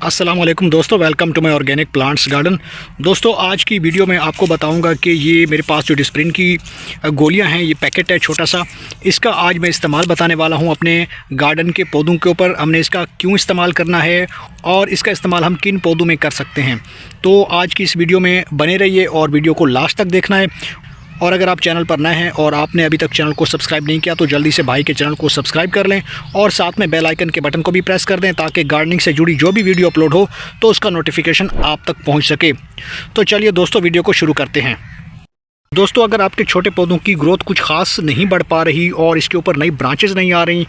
अस्सलाम वालेकुम दोस्तों, welcome to my organic plants garden. दोस्तों आज की वीडियो में आपको बताऊंगा कि ये मेरे पास जो डिस्प्रिन की गोलियां हैं, ये पैकेट है छोटा सा, इसका आज मैं इस्तेमाल बताने वाला हूं अपने गार्डन के पौधों के ऊपर। हमने इसका क्यों इस्तेमाल करना है और इसका इस्तेमाल हम किन पौधों में कर सकते हैं। तो आज की इस वीडियो में बने रहिए और वीडियो को लास्ट तक देखना है। और अगर आप चैनल पर नए हैं और आपने अभी तक चैनल को सब्सक्राइब नहीं किया तो जल्दी से भाई के चैनल को सब्सक्राइब कर लें और साथ में बेल आइकन के बटन को भी प्रेस कर दें ताकि गार्डनिंग से जुड़ी जो भी वीडियो अपलोड हो तो उसका नोटिफिकेशन आप तक पहुंच सके। तो चलिए दोस्तों, वीडियो को शुरू करते हैं। दोस्तों अगर आपके छोटे पौधों की ग्रोथ कुछ खास नहीं बढ़ पा रही और इसके ऊपर नई ब्रांचेस नहीं आ रही,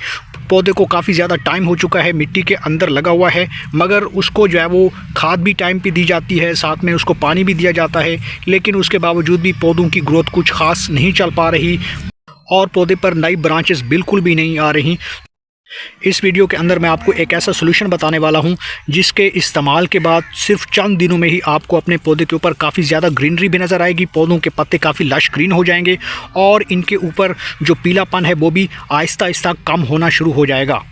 पौधे को काफ़ी ज़्यादा टाइम हो चुका है, मिट्टी के अंदर लगा हुआ है, मगर उसको जो है वो खाद भी टाइम पे दी जाती है, साथ में उसको पानी भी दिया जाता है, लेकिन उसके बावजूद भी पौधों की ग्रोथ कुछ खास नहीं चल पा रही और पौधे पर नई ब्रांचेस बिल्कुल भी नहीं आ रही, इस वीडियो के अंदर मैं आपको एक ऐसा सोल्यूशन बताने वाला हूं जिसके इस्तेमाल के बाद सिर्फ चंद दिनों में ही आपको अपने पौधे के ऊपर काफ़ी ज़्यादा ग्रीनरी भी नज़र आएगी। पौधों के पत्ते काफ़ी लश ग्रीन हो जाएंगे और इनके ऊपर जो पीलापन है वो भी आहिस्ता आहिस्ता कम होना शुरू हो जाएगा।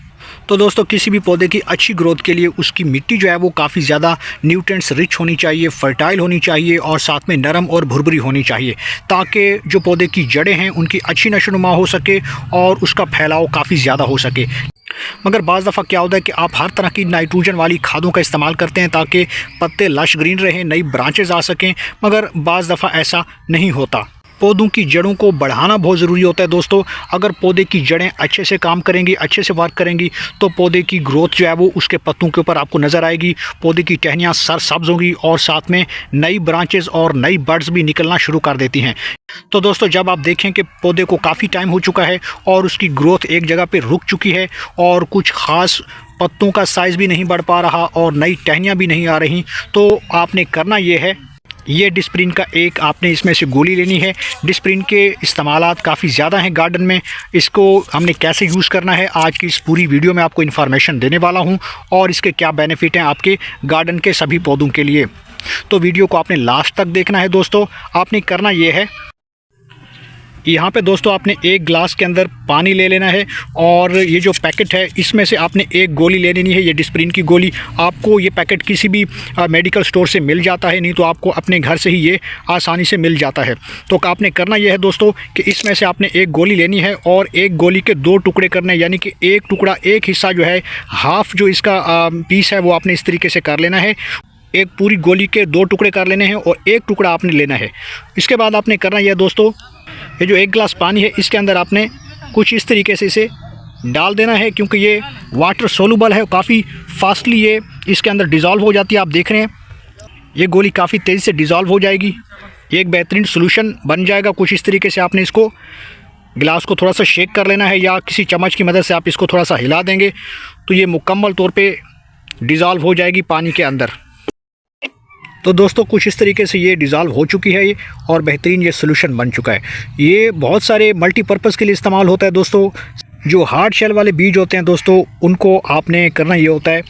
तो दोस्तों किसी भी पौधे की अच्छी ग्रोथ के लिए उसकी मिट्टी जो है वो काफ़ी ज़्यादा न्यूट्रिएंट्स रिच होनी चाहिए, फर्टाइल होनी चाहिए और साथ में नरम और भुरभुरी होनी चाहिए ताकि जो पौधे की जड़ें हैं उनकी अच्छी नशोनुमा हो सके और उसका फैलाव काफ़ी ज़्यादा हो सके। मगर बाज़ दफ़ा क्या होता है कि आप हर तरह की नाइट्रोजन वाली खादों का इस्तेमाल करते हैं ताकि पत्ते लश ग्रीन रहें, नई ब्रांचेज आ सकें, मगर बाज़ दफ़ा ऐसा नहीं होता। पौधों की जड़ों को बढ़ाना बहुत ज़रूरी होता है दोस्तों। अगर पौधे की जड़ें अच्छे से काम करेंगी, अच्छे से वर्क करेंगी तो पौधे की ग्रोथ जो है वो उसके पत्तों के ऊपर आपको नज़र आएगी। पौधे की टहनियाँ सरसब्ज होंगी और साथ में नई ब्रांचेस और नई बड्स भी निकलना शुरू कर देती हैं। तो दोस्तों जब आप देखें कि पौधे को काफ़ी टाइम हो चुका है और उसकी ग्रोथ एक जगह पे रुक चुकी है और कुछ ख़ास पत्तों का साइज़ भी नहीं बढ़ पा रहा और नई टहनियाँ भी नहीं आ रही, तो आपने करना ये है, ये डिस्प्रिन का एक आपने इसमें से गोली लेनी है। डिस्प्रिन के इस्तेमालात काफ़ी ज़्यादा हैं गार्डन में, इसको हमने कैसे यूज़ करना है आज की इस पूरी वीडियो में आपको इन्फॉर्मेशन देने वाला हूं और इसके क्या बेनिफिट हैं आपके गार्डन के सभी पौधों के लिए। तो वीडियो को आपने लास्ट तक देखना है दोस्तों। आपने करना ये है, यहाँ पे दोस्तों आपने एक गिलास के अंदर पानी ले लेना है और ये जो पैकेट है इसमें से आपने एक गोली ले लेनी है। ये डिस्प्रिन की गोली, आपको ये पैकेट किसी भी मेडिकल स्टोर से मिल जाता है, नहीं तो आपको अपने घर से ही ये आसानी से मिल जाता है। तो आपने करना ये है दोस्तों कि इसमें से आपने एक गोली लेनी है और एक गोली के दो टुकड़े करने हैं, यानी कि एक टुकड़ा, एक हिस्सा जो है, हाफ़ जो इसका पीस है वो आपने इस तरीके से कर लेना है। एक पूरी गोली के दो टुकड़े कर लेने हैं और एक टुकड़ा आपने लेना है। इसके बाद आपने करना यह है दोस्तों, ये जो एक गिलास पानी है इसके अंदर आपने कुछ इस तरीके से इसे डाल देना है, क्योंकि ये वाटर सोलूबल है, काफ़ी फास्टली ये इसके अंदर डिज़ोल्व हो जाती है। आप देख रहे हैं ये गोली काफ़ी तेज़ी से डिज़ोल्व हो जाएगी, ये एक बेहतरीन सोल्यूशन बन जाएगा। कुछ इस तरीके से आपने इसको गिलास को थोड़ा सा शेक कर लेना है या किसी चम्मच की मदद से आप इसको थोड़ा सा हिला देंगे तो ये मुकम्मल तौर पर डिज़ोल्व हो जाएगी पानी के अंदर। तो दोस्तों कुछ इस तरीके से ये डिज़ोल्व हो चुकी है ये और बेहतरीन ये सोल्यूशन बन चुका है। ये बहुत सारे मल्टीपर्पज़ के लिए इस्तेमाल होता है दोस्तों। जो हार्ड शेल वाले बीज होते हैं दोस्तों उनको आपने करना ये होता है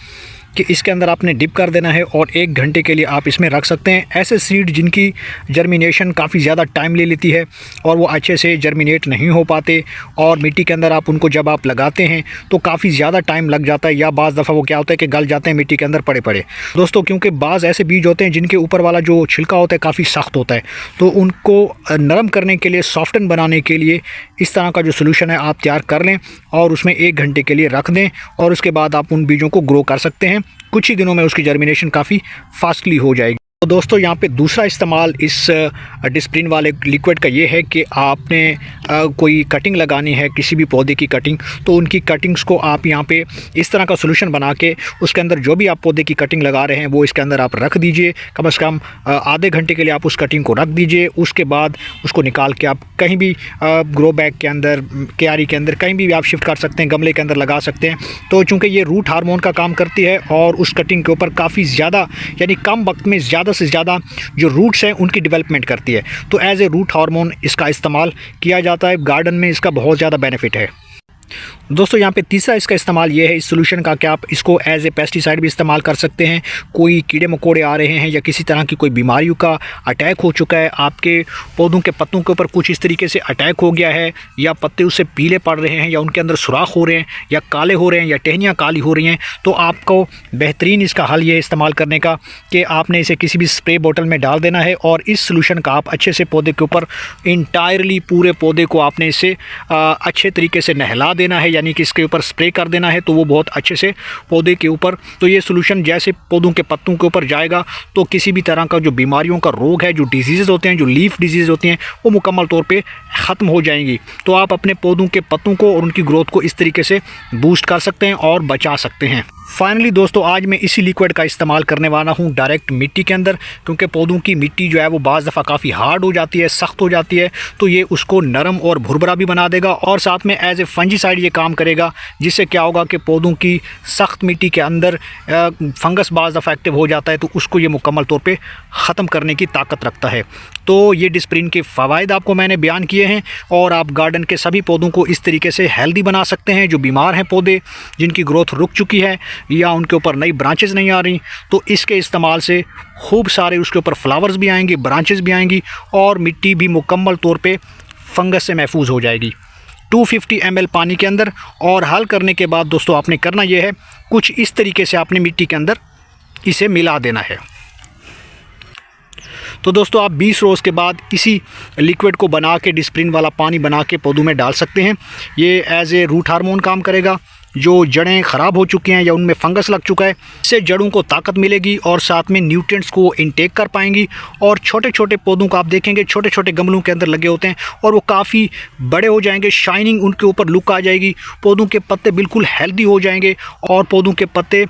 कि इसके अंदर आपने डिप कर देना है और 1 घंटे के लिए आप इसमें रख सकते हैं। ऐसे सीड जिनकी जर्मिनेशन काफ़ी ज़्यादा टाइम ले लेती है और वो अच्छे से जर्मिनेट नहीं हो पाते और मिट्टी के अंदर आप उनको जब आप लगाते हैं तो काफ़ी ज़्यादा टाइम लग जाता है, या बाज़ दफ़ा वो क्या होता है कि गल जाते हैं मिट्टी के अंदर पड़े पड़े दोस्तों। क्योंकि बाज़ ऐसे बीज होते हैं जिनके ऊपर वाला जो छिलका होता है काफ़ी सख्त होता है, तो उनको नरम करने के लिए, सॉफ्टन बनाने के लिए इस तरह का जो सोल्यूशन है आप तैयार कर लें और उसमें 1 घंटे के लिए रख दें और उसके बाद आप उन बीजों को ग्रो कर सकते हैं। कुछ ही दिनों में उसकी जर्मिनेशन काफ़ी फास्टली हो जाएगी। तो दोस्तों यहाँ पे दूसरा इस्तेमाल इस डिस्प्रिन वाले लिक्विड का ये है कि आपने कोई कटिंग लगानी है, किसी भी पौधे की कटिंग, तो उनकी कटिंग्स को आप यहाँ पे इस तरह का सोल्यूशन बना के उसके अंदर जो भी आप पौधे की कटिंग लगा रहे हैं वो इसके अंदर आप रख दीजिए। कम से कम आधे घंटे के लिए आप उस कटिंग को रख दीजिए। उसके बाद उसको निकाल के आप कहीं भी ग्रो बैग के अंदर, क्यारी के अंदर, कहीं भी आप शिफ्ट कर सकते हैं, गमले के अंदर लगा सकते हैं। तो चूँकि ये रूट हार्मोन का काम करती है और उस कटिंग के ऊपर काफ़ी ज़्यादा, यानी कम वक्त में ज़्यादा से ज़्यादा जो रूट्स हैं उनकी डेवलपमेंट करती है, तो एज ए रूट हार्मोन इसका इस्तेमाल किया जाता है। गार्डन में इसका बहुत ज़्यादा बेनिफिट है दोस्तों यहाँ पे तीसरा इसका इस्तेमाल ये है इस सोल्यूशन का कि आप इसको एज ए पेस्टिसाइड भी इस्तेमाल कर सकते हैं। कोई कीड़े मकोड़े आ रहे हैं या किसी तरह की कोई बीमारियों का अटैक हो चुका है, आपके पौधों के पत्तों के ऊपर कुछ इस तरीके से अटैक हो गया है या पत्ते उससे पीले पड़ रहे हैं या उनके अंदर सुराख हो रहे हैं या काले हो रहे हैं या टहनियाँ काली हो रही हैं, तो आपको बेहतरीन इसका हल ये इस्तेमाल करने का कि आपने इसे किसी भी स्प्रे बोतल में डाल देना है और इस सोल्यूशन का आप अच्छे से पौधे के ऊपर इंटायरली पूरे पौधे को आपने इसे अच्छे तरीके से नहला देना है, यानी कि इसके ऊपर स्प्रे कर देना है। तो वो बहुत अच्छे से पौधे के ऊपर, तो ये सोल्यूशन जैसे पौधों के पत्तों के ऊपर जाएगा तो किसी भी तरह का जो बीमारियों का रोग है, जो डिजीज़ होते हैं, जो लीफ डिजीज़ होती हैं, वो मुकम्मल तौर पे ख़त्म हो जाएंगी। तो आप अपने पौधों के पत्तों को और उनकी ग्रोथ को इस तरीके से बूस्ट कर सकते हैं और बचा सकते हैं। फाइनली दोस्तों, आज मैं इसी लिक्विड का इस्तेमाल करने वाला हूँ डायरेक्ट मिट्टी के अंदर, क्योंकि पौधों की मिट्टी जो है वो बाज़ दफ़ा काफ़ी हार्ड हो जाती है, सख्त हो जाती है, तो ये उसको नरम और भुरभुरा भी बना देगा और साथ में एज ए फंजीसाइड ये काम करेगा, जिससे क्या होगा कि पौधों की सख्त मिट्टी के अंदर फंगस बाज़ दफ़ा एक्टिव हो जाता है, तो उसको ये मुकम्मल तौर पे ख़त्म करने की ताकत रखता है। तो ये डिस्प्रिन के फ़वाइद आपको मैंने बयान किए हैं और आप गार्डन के सभी पौधों को इस तरीके से हेल्दी बना सकते हैं। जो बीमार हैं पौधे, जिनकी ग्रोथ रुक चुकी है या उनके ऊपर नई ब्रांचेस नहीं आ रही, तो इसके इस्तेमाल से खूब सारे उसके ऊपर फ्लावर्स भी आएंगे, ब्रांचेस भी आएंगी और मिट्टी भी मुकम्मल तौर पे फंगस से महफूज हो जाएगी। 250 ml पानी के अंदर, और हल करने के बाद दोस्तों आपने करना यह है, कुछ इस तरीके से आपने मिट्टी के अंदर इसे मिला देना है। तो दोस्तों आप 20 रोज़ के बाद इसी लिक्विड को बना के, डिस्प्रिन वाला पानी बना के पौधों में डाल सकते हैं। ये एज ए रूट हार्मोन काम करेगा। जो जड़ें ख़राब हो चुकी हैं या उनमें फंगस लग चुका है, इससे जड़ों को ताकत मिलेगी और साथ में न्यूट्रिएंट्स को इनटेक कर पाएंगी। और छोटे छोटे पौधों को आप देखेंगे छोटे छोटे गमलों के अंदर लगे होते हैं और वो काफ़ी बड़े हो जाएंगे, शाइनिंग उनके ऊपर लुक आ जाएगी, पौधों के पत्ते बिल्कुल हेल्दी हो जाएंगे और पौधों के पत्ते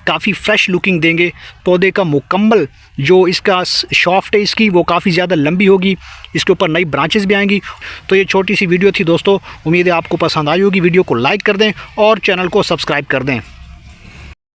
काफ़ी फ्रेश लुकिंग देंगे। पौधे का मुकम्मल जो इसका शॉफ्ट है इसकी, वो काफ़ी ज़्यादा लंबी होगी, इसके ऊपर नई ब्रांचेस भी आएंगी। तो ये छोटी सी वीडियो थी दोस्तों, उम्मीद है आपको पसंद आई होगी। वीडियो को लाइक कर दें और चैनल को सब्सक्राइब कर दें।